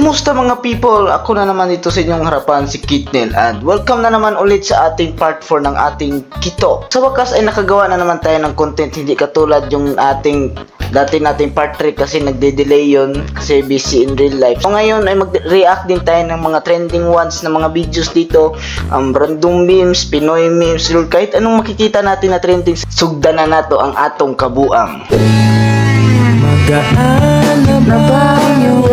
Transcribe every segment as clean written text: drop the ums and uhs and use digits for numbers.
Kumusta mga people? Ako na naman dito sa inyong harapan, si Kitnel, and welcome na naman ulit sa ating part 4 ng ating Kito. Sa wakas ay nakagawa na naman tayo ng content, hindi katulad yung ating dati nating part 3 kasi nagde-delay yun kasi busy in real life. So ngayon ay mag-react din tayo ng mga trending ones na mga videos dito, random memes, Pinoy memes, kahit anong makikita natin na trending, sugdan na nato ang atong kabuang. Magaan na ba yung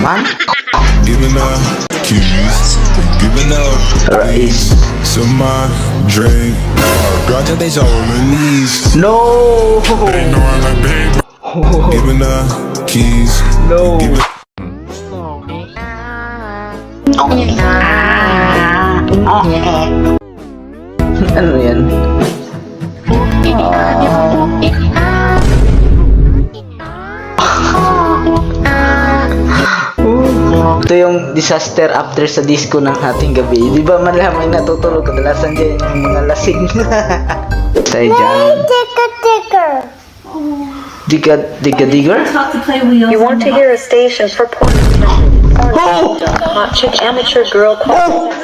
Naman? Giving up keys, giving up Rice. to my drink. Girl, that they so release. No! They know I like baby. Giving up keys. No! Ano yan? Ito yung disaster after sa disco ng ating gabi. Di ba malamang natutulog kadalasan dyan yung mga lasing. Tayo dyan. Digger? You want to hear a station for porn? Oh! Hot chick amateur girl. Oh!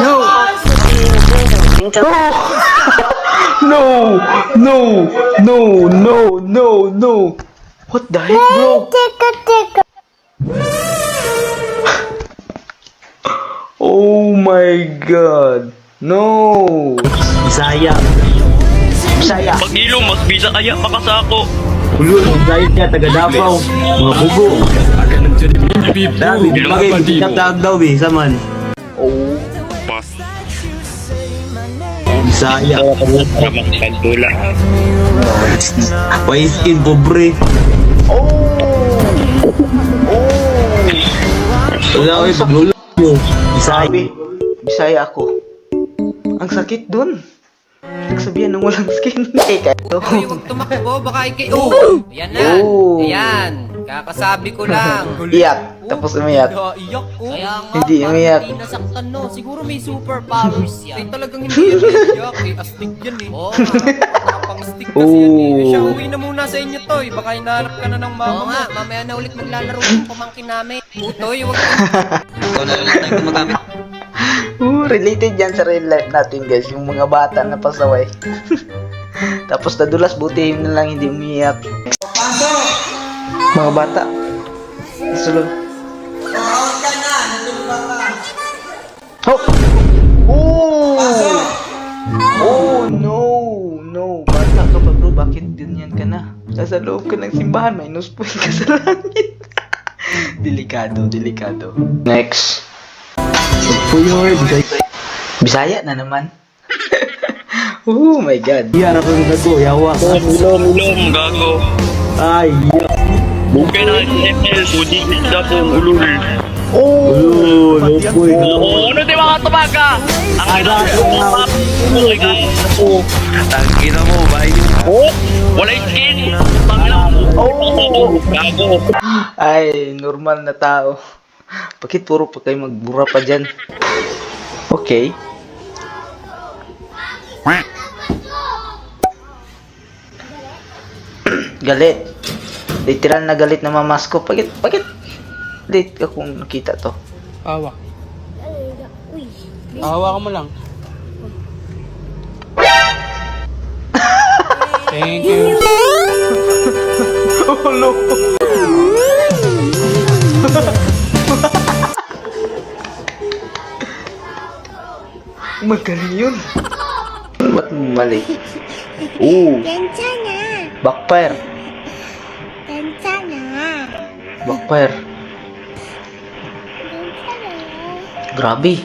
No! No! No! No! No! No! No! What the heck, bro? Oh my god! No! Bisaya. Bisaya! Pag-ilong, mas bisa kaya makasako. Ulo, Bisaya niya, taga Davao. Mga bugo. Dami, magiging tawag daw, saman. Oh! Bisaya. Ramang kandula. Paiskin, pobre. Oh! Wala ko yung paglulo mo. Bisaya. Sabi, Bisaya ako. Ang sakit dun. Nagsabihan ng walang skin. Kayo. Uy, huwag tumakbo, baka ikay... Oh! Ayan na! Oh. Ayan! Kakasabi ko lang. Iyak. Tapos umiyak. Iyak ko. Kaya nga, Hindi parang umiyak. Hindi nasaktan, no? Siguro may superpowers yan. Ay, talagang hindi yan iyak. Eh, astig yan eh. Oo nga. Nakapang-stick kasi yan eh. Siya, uwi na muna sa inyo, Toy. Baka hinahanap ka na ng mama mo. Oo nga, mamaya na ulit maglalaro yung pamangkin namin. Toy, huwag Ikaw na lang tayo gumagamit. Related yan sa real life natin, guys. Yung mga bata na pasaway. Tapos nadulas, buti yun na lang hindi umiyak. Mga bata. Sulod. Oh! Oh! Oh, no! No! Bata ka pa, bro. Bakit ganyan ka na? Nasa loob ka ng simbahan, minus point ka sa langit. Delikado, delikado. Next. Puyo, Bisaya. Bisaya na naman. Oh my god. Iyan ako yung gago, yawa. Ulong, gago. Ay, Bukay na ML, puding na pong ulul. Oh! ulo, lopoy. Oo, ano di mga tumaga? Ang Tangina mo, bay. Oh, wala skin. Oh! Gago. Ay, normal na tao. Bakit puro pa kayo magbura pa dyan? Okay. Galit. Literal na galit na mamas ko. Bakit late ka kung nakita to? Awa. Awa ka mo lang. Thank you. Oh no! Magaling yun. Ba't mali? Oo. Backfire. Backfire. Grabe.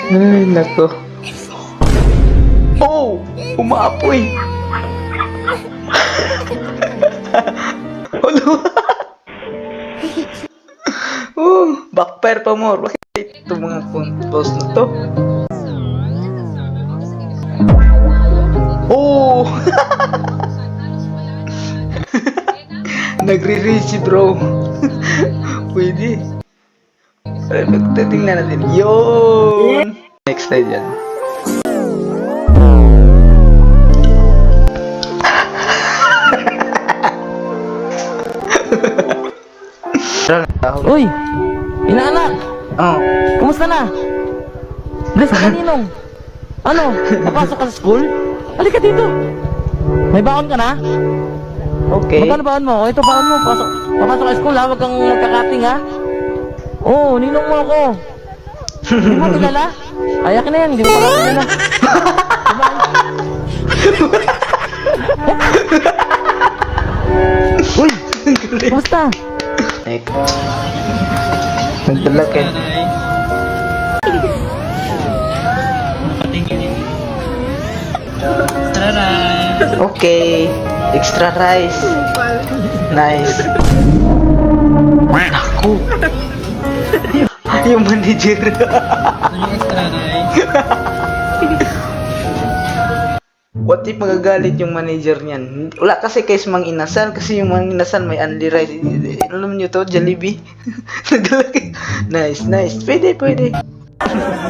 Ay, nako. Oh! Umaapoy! Ano? Backfire pa more. Bakit ito mga post na to? Oh! Nagre-reach si bro. Pwede. Tingnan natin. Yun! Next tayo dyan. Uy! Inaanak! Oh. Kumusta na? Bless ka kaninong? Ano? Papasok ka sa school? Halika dito! May baon ka na? Okay. Magkano baon mo? Ito baon mo. Papasok ka sa school ha? Huwag kang magkakating ha? Oo, ninong mo ako. Hindi mo kilala? Ay, akin na yan. Hindi mo pala kilala. Uy! Basta! Nagdala ka. Okay. Extra rice. Nice. Naku. Yung manager. What if magagalit yung manager niyan? Wala kasi kay Mang Inasal kasi yung Mang Inasal may only rice. Alam niyo to, Jollibee. Naglalaki. Nice, nice. Pwede, pwede.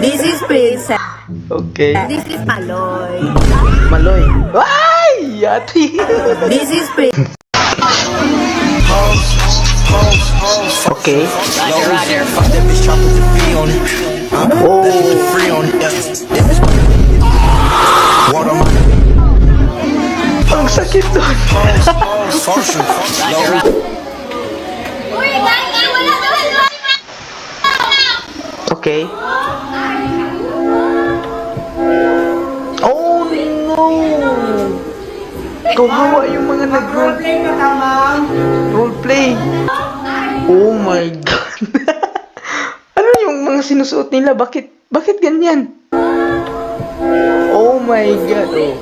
This is Princess. Okay. This is Maloy. Maloy. Ay! Yati! This is Princess. Okay. Ang sakit doon. Okay. Oh no! Kawawa yung mga nag-roleplay na tamang. Roleplay. Oh my God. Ano yung mga sinusuot nila? Bakit ganyan? Oh my God. Oh.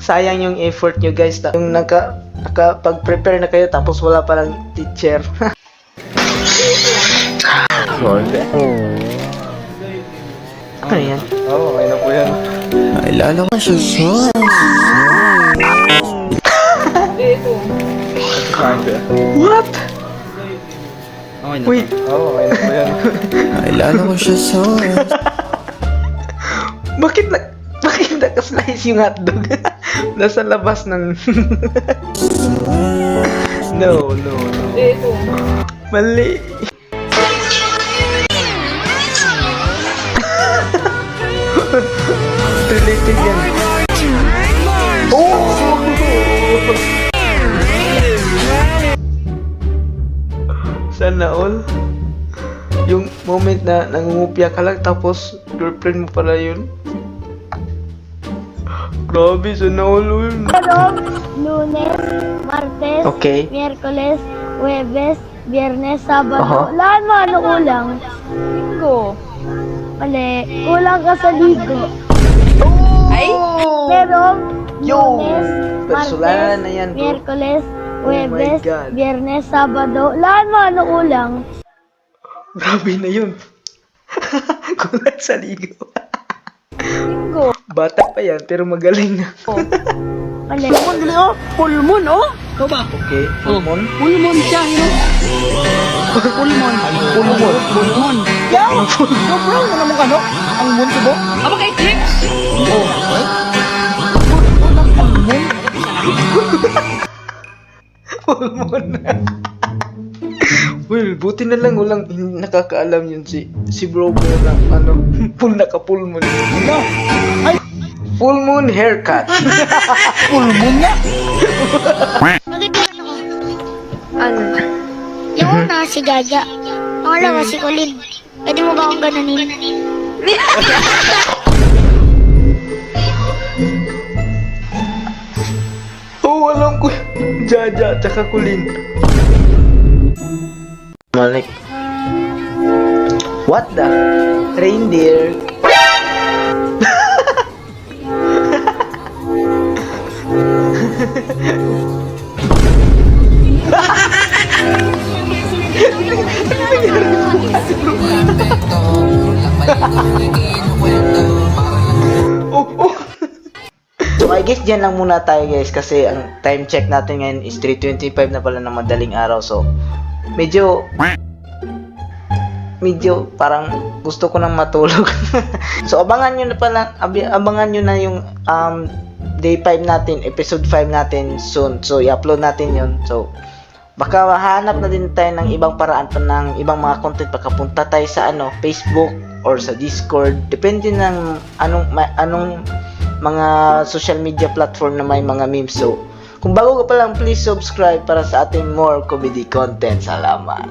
Sayang yung effort nyo guys. Yung nakapag-prepare na kayo tapos wala palang teacher. Ano yan? Oo, okay na po yan. Nailala ko siya sa What? Wait. Oo, okay na po yan. Nailala ko siya sa Bakit nakaslice yung hotdog? Nasa labas ng... No. Mali. Related yan. Oh! Sana all. Yung moment na nangungupya ka lang tapos girlfriend mo pala yun. Grabe, sana all yun. Lunes, Martes, Okay. Miyerkules, Huwebes, Biyernes, Sabado. Aha. Lahat mo ano kulang? Linggo. Mali. Kulang ka sa ligo. Pero, Yo! Lunes, Personalan na Martes, yan, bro. Miyerkules, Oh my Huwebes, God. Biyernes, Sabado. Lahat mo ano kulang? Grabe na yun. Kulang sa ligo. Linggo. Bata pa yan, pero magaling na. Mali. Pulmon oh! Okay, full moon. Pulmon siya, Pulmon. Pulmon. Yan! Sobrang ano mo ka, no? Ang munso mo? Aba kay Trix? Full moon. Well, buti na lang walang nakakaalam yun si bro mo na ano, full naka-full moon. Ano? Ay! Full moon haircut. Pulmon niya! Ano? Yung una si Jaja. Pangalawa si Colin. Pwede mo ba akong ganunin? Oh, alam ko. Jaja, tsaka Kulin. Malik. What the? Reindeer. Oh. So I guess dyan lang muna tayo guys kasi ang time check natin ngayon is 3:25 na pala ng madaling araw. So medyo parang gusto ko nang matulog. So abangan nyo na pala, abangan nyo na yung day 5 natin, episode 5 natin soon. So, i-upload natin yun. So, baka mahanap na din tayo ng ibang paraan pa ng ibang mga content. Pagkapunta tayo sa Facebook or sa Discord. Depende ng anong mga social media platform na may mga memes. So, kung bago ka pa lang, please subscribe para sa ating more comedy content. Salamat.